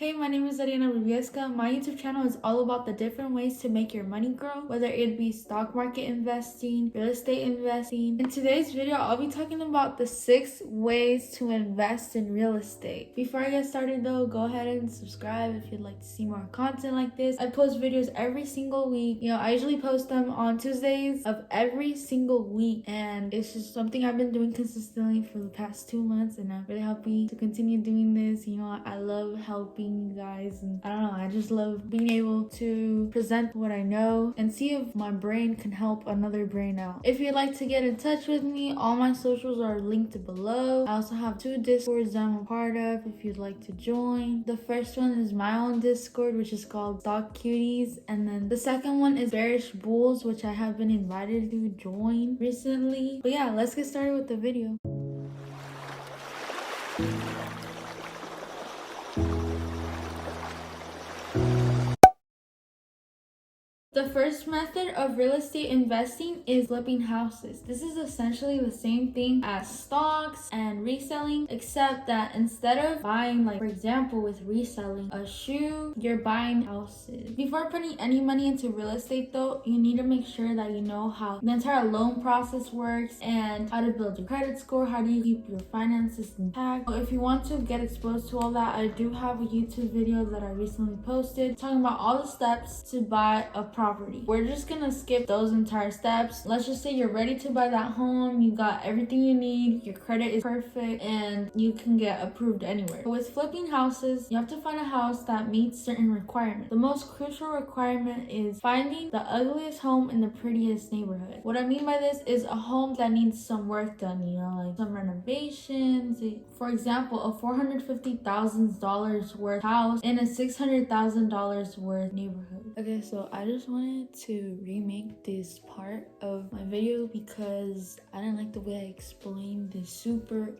Hey, my name is Ariana Rubieska. My YouTube channel is all about the different ways to make your money grow, whether it be stock market investing, real estate investing. In today's video, I'll be talking about the 6 ways to invest in real estate. Before I get started though, go ahead and subscribe if you'd like to see more content like this. I post videos every single week. I usually post them on Tuesdays of every single week, and it's just something I've been doing consistently for the past 2 months, and I'm really happy to continue doing this. I love helping you guys, and I just love being able to present what I know and see if my brain can help another brain out. If you'd like to get in touch with me, all my socials are linked below. I also have 2 discords that I'm a part of if you'd like to join. The first one is my own discord, which is called Stock Cuties, and then the second one is Bearish Bulls, which I have been invited to join recently. But yeah, let's get started with the video. The first method of real estate investing is flipping houses. This is essentially the same thing as stocks and reselling, except that instead of buying, like for example with reselling a shoe, you're buying houses. Before putting any money into real estate though, you need to make sure that you know how the entire loan process works and how to build your credit score, how do you keep your finances intact. So if you want to get exposed to all that, I do have a YouTube video that I recently posted talking about all the steps to buy a property. We're just gonna skip those entire steps. Let's just say you're ready to buy that home, you got everything you need, your credit is perfect, and you can get approved anywhere. But with flipping houses, you have to find a house that meets certain requirements. The most crucial requirement is finding the ugliest home in the prettiest neighborhood. What I mean by this is a home that needs some work done, like some renovations. For example, a $450,000 worth house in a $600,000 worth neighborhood. Okay, so I just wanted to remake this part of my video because I didn't like the way I explained this super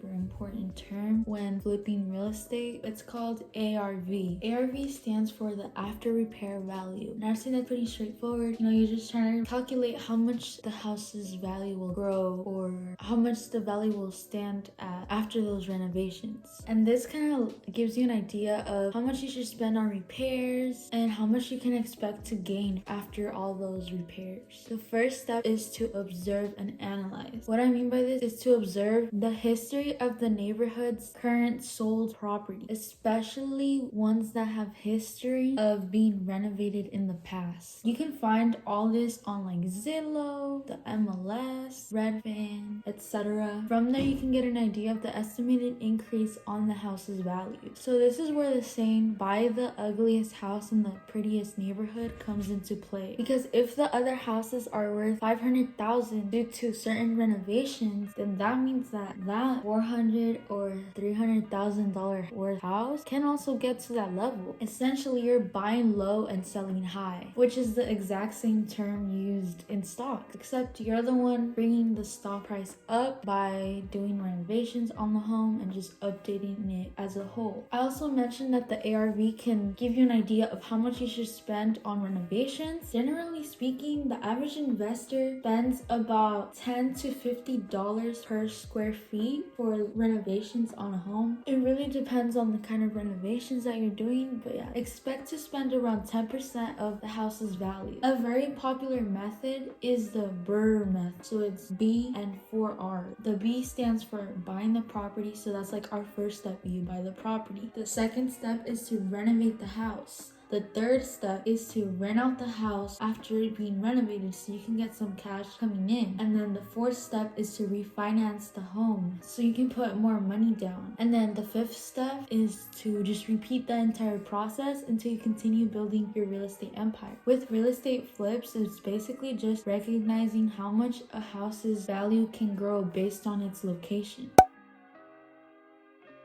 important term when flipping real estate. It's called ARV. ARV stands for the after repair value. And I'd say that's pretty straightforward. You're just trying to calculate how much the house's value will grow or how much the value will stand at after those renovations. And this kind of gives you an idea of how much you should spend on repairs and how much you can expect to gain after all those repairs. The first step is to observe and analyze. What I mean by this is to observe the history of the neighborhood's current sold property, especially ones that have history of being renovated in the past. You can find all this on like Zillow, the MLS, Redfin, etc. From there you can get an idea of the estimated increase on the house's value. So this is where the saying buy the ugliest house in the prettiest neighborhood comes into play, because if the other houses are worth $500,000 due to certain renovations, then that means that $400,000 or $300,000 worth house can also get to that level. Essentially, you're buying low and selling high, which is the exact same term used in stocks, except you're the one bringing the stock price up by doing renovations on the home and just updating it as a whole. I also mentioned that the ARV can give you an idea of how much you should spend on renovations. Generally speaking, the average investor spends about $10 to $50 per square feet for renovations on a home. It really depends on the kind of renovations that you're doing, but yeah, expect to spend around 10% of the house's value. A very popular method is the BRRRR method. So it's B and 4R. The B stands for buying the property, so that's like our first step, you buy the property. The second step is to renovate the house. The third step is to rent out the house after it being renovated so you can get some cash coming in. And then the fourth step is to refinance the home so you can put more money down. And then the fifth step is to just repeat the entire process until you continue building your real estate empire. With real estate flips, it's basically just recognizing how much a house's value can grow based on its location.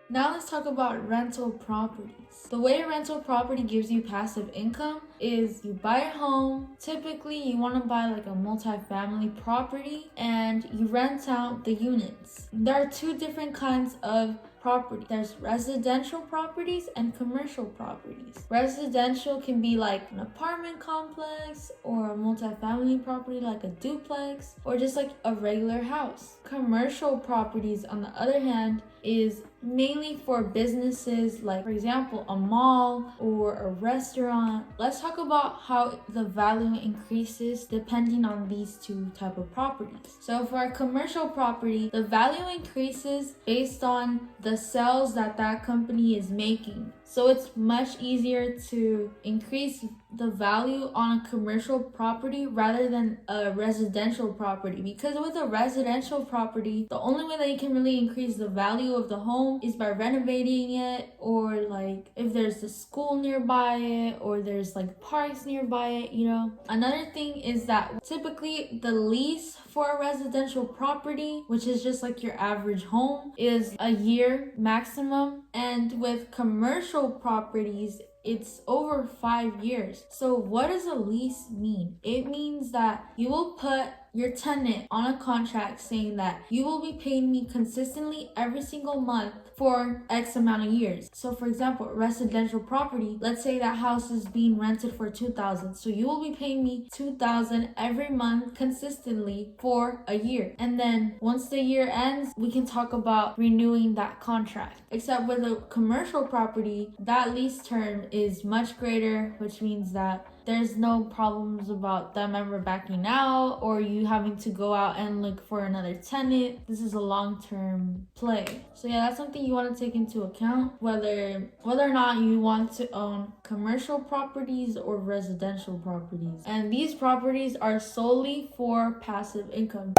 Now let's talk about rental properties. The way a rental property gives you passive income is you buy a home. Typically, you want to buy like a multi-family property and you rent out the units. There are 2 different kinds of property. There's residential properties and commercial properties. Residential can be like an apartment complex or a multi-family property like a duplex or just like a regular house. Commercial properties, on the other hand, is mainly for businesses like, for example, a mall or a restaurant. Let's talk about how the value increases depending on these two type of properties. So for a commercial property, the value increases based on the sales that that company is making. So it's much easier to increase the value on a commercial property rather than a residential property, because with a residential property, the only way that you can really increase the value of the home is by renovating it, or like if there's a school nearby it, or there's like parks nearby it, you know. Another thing is that typically the lease for a residential property, which is just like your average home, is a year maximum, and with commercial properties it's over 5 years. So what does a lease mean? It means that you will put your tenant on a contract saying that you will be paying me consistently every single month for X amount of years. So for example, a residential property, let's say that house is being rented for $2,000. So you will be paying me $2,000 every month consistently for a year. And then once the year ends, we can talk about renewing that contract. Except with a commercial property, that lease term is much greater, which means that there's no problems about them ever backing out or you having to go out and look for another tenant. This is a long-term play. So yeah, that's something you want to take into account, whether or not you want to own commercial properties or residential properties. And these properties are solely for passive income.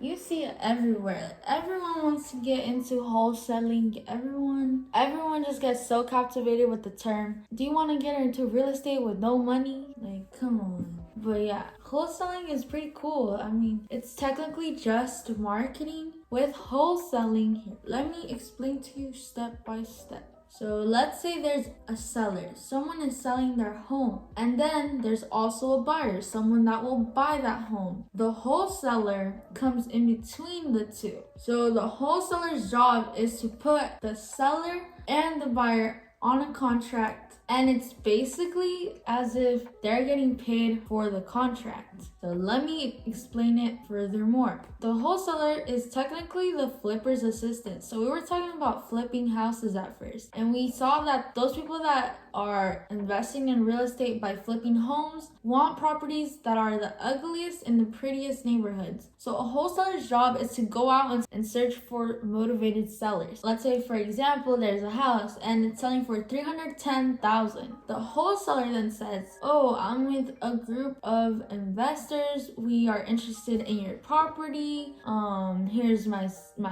You see it everywhere. Everyone wants to get into wholesaling. Everyone just gets so captivated with the term. Do you want to get into real estate with no money? Like, come on. But yeah, wholesaling is pretty cool. I mean, it's technically just marketing with wholesaling. Here, let me explain to you step by step. So let's say there's a seller, someone is selling their home, and then there's also a buyer, someone that will buy that home. The wholesaler comes in between the two. So the wholesaler's job is to put the seller and the buyer on a contract, and it's basically as if they're getting paid for the contract. So let me explain it furthermore. The wholesaler is technically the flipper's assistant. So we were talking about flipping houses at first, and we saw that those people that are investing in real estate by flipping homes want properties that are the ugliest in the prettiest neighborhoods. So a wholesaler's job is to go out and search for motivated sellers. Let's say, for example, there's a house and it's selling for $310,000. The wholesaler then says, "Oh, I'm with a group of investors. We are interested in your property. Here's my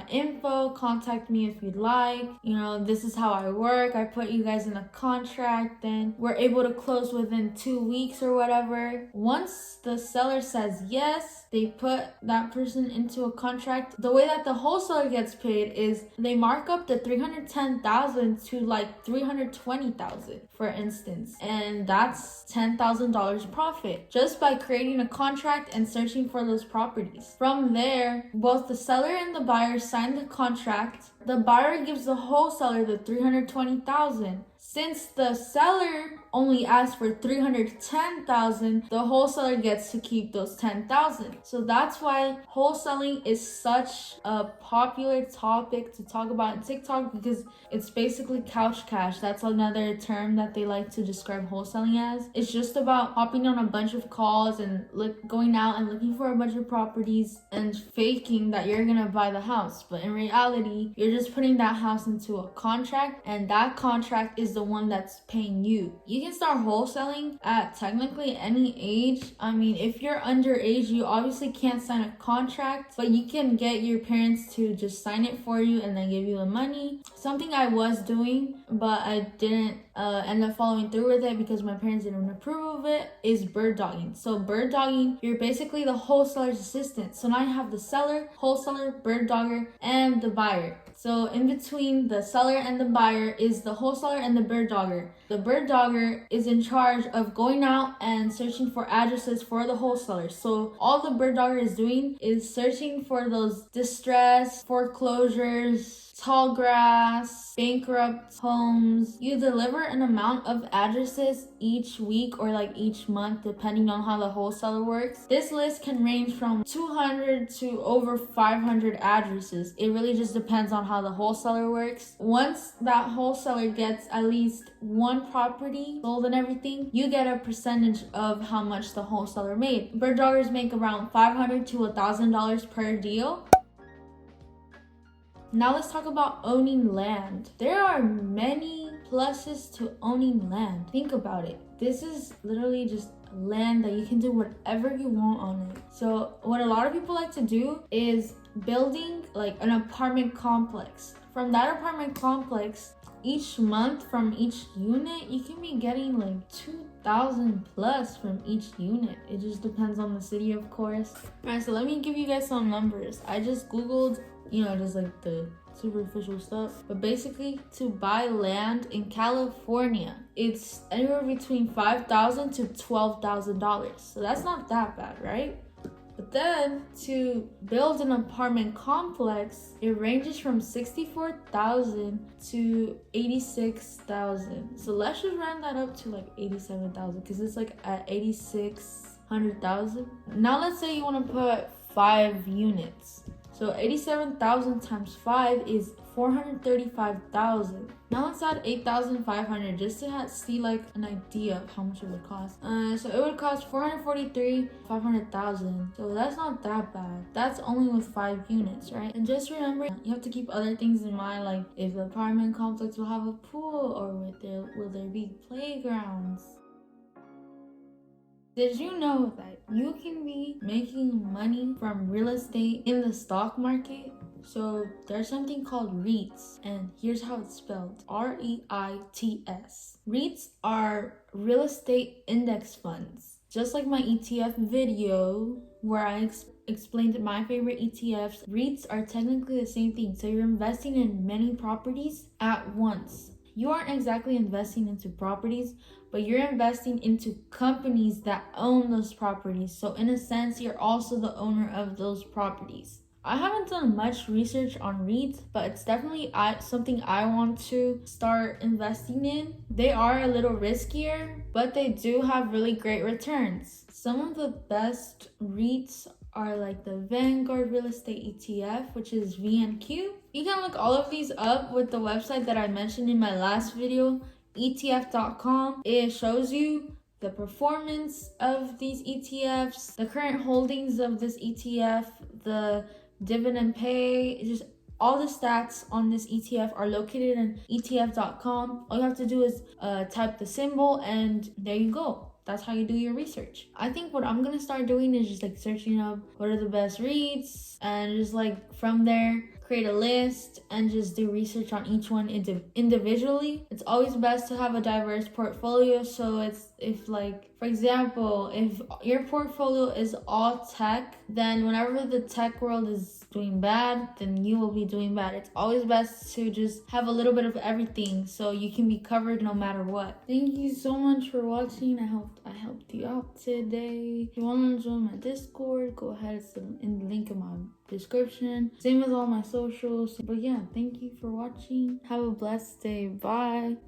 info. Contact me if you'd like. You know, this is how I work. I put you guys in a contract. Then we're able to close within 2 weeks or whatever." Once the seller says yes, they put that person into a contract. The way that the wholesaler gets paid is they mark up the $310,000 to like $320,000, for instance, and that's $10,000 profit just by creating a contract and searching for those properties. From there, both the seller and the buyer sign the contract. The buyer gives the wholesaler the $320,000. Since the seller only asked for $310,000, the wholesaler gets to keep those $10,000. So that's why wholesaling is such a popular topic to talk about on TikTok, because it's basically couch cash. That's another term that they like to describe wholesaling as. It's just about hopping on a bunch of calls and going out and looking for a bunch of properties and faking that you're gonna buy the house. But in reality, you're just putting that house into a contract, and that contract is the one that's paying you. You can start wholesaling at technically any age. I mean, if you're underage, you obviously can't sign a contract, but you can get your parents to just sign it for you and then give you the money. Something I was doing, but I didn't end up following through with it because my parents didn't approve of it, is bird dogging. So bird dogging, you're basically the wholesaler's assistant. So now you have the seller, wholesaler, bird dogger, and the buyer. So in between the seller and the buyer is the wholesaler and the bird dogger. The bird dogger is in charge of going out and searching for addresses for the wholesaler. So all the bird dogger is doing is searching for those distress, foreclosures, tall grass, bankrupt homes. You deliver an amount of addresses each week or like each month, depending on how the wholesaler works. This list can range from 200 to over 500 addresses. It really just depends on how the wholesaler works. Once that wholesaler gets at least one property sold and everything, you get a percentage of how much the wholesaler made. Bird doggers make around $500 to $1,000 per deal. Now let's talk about owning land. There are many pluses to owning land. Think about it. This is literally just land that you can do whatever you want on it. So what a lot of people like to do is building like an apartment complex. From that apartment complex, each month from each unit, you can be getting like 2,000 plus from each unit. It just depends on the city, of course. Alright, so let me give you guys some numbers. I just Googled, just like the superficial stuff. But basically, to buy land in California, it's anywhere between $5,000 to $12,000. So that's not that bad, right? But then to build an apartment complex, it ranges from $64,000 to $86,000. So let's just round that up to like $87,000 because it's like at $8,600,000. Now let's say you want to put 5 units. So 87,000 times 5 is 435,000. Now let's add 8,500 just to see like an idea of how much it would cost. So it would cost 443,500,000. So that's not that bad. That's only with 5 units, right? And just remember, you have to keep other things in mind, like if the apartment complex will have a pool or will there be playgrounds. Did you know that you can be making money from real estate in the stock market? So there's something called REITs, and here's how it's spelled: REITs. REITs are real estate index funds. Just like my ETF video where I explained my favorite ETFs, REITs are technically the same thing. So you're investing in many properties at once. You aren't exactly investing into properties, but you're investing into companies that own those properties. So in a sense, you're also the owner of those properties. I haven't done much research on REITs, but it's definitely something I want to start investing in. They are a little riskier, but they do have really great returns. Some of the best REITs are like the Vanguard Real Estate ETF, which is VNQ. You can look all of these up with the website that I mentioned in my last video, ETF.com. It shows you the performance of these ETFs, the current holdings of this ETF, the dividend pay, just all the stats on this ETF are located in ETF.com. All you have to do is type the symbol and there you go. That's how you do your research. I think what I'm gonna start doing is just like searching up what are the best REITs and just like from there create a list and just do research on each one individually. It's always best to have a diverse portfolio. So if for example, if your portfolio is all tech, then whenever the tech world is doing bad, then you will be doing bad. It's always best to just have a little bit of everything so you can be covered no matter what. Thank you so much for watching. I hope I helped you out today. If you want to join my Discord, go ahead, it's in the link in my description. Same as all my socials. But yeah, thank you for watching. Have a blessed day. Bye.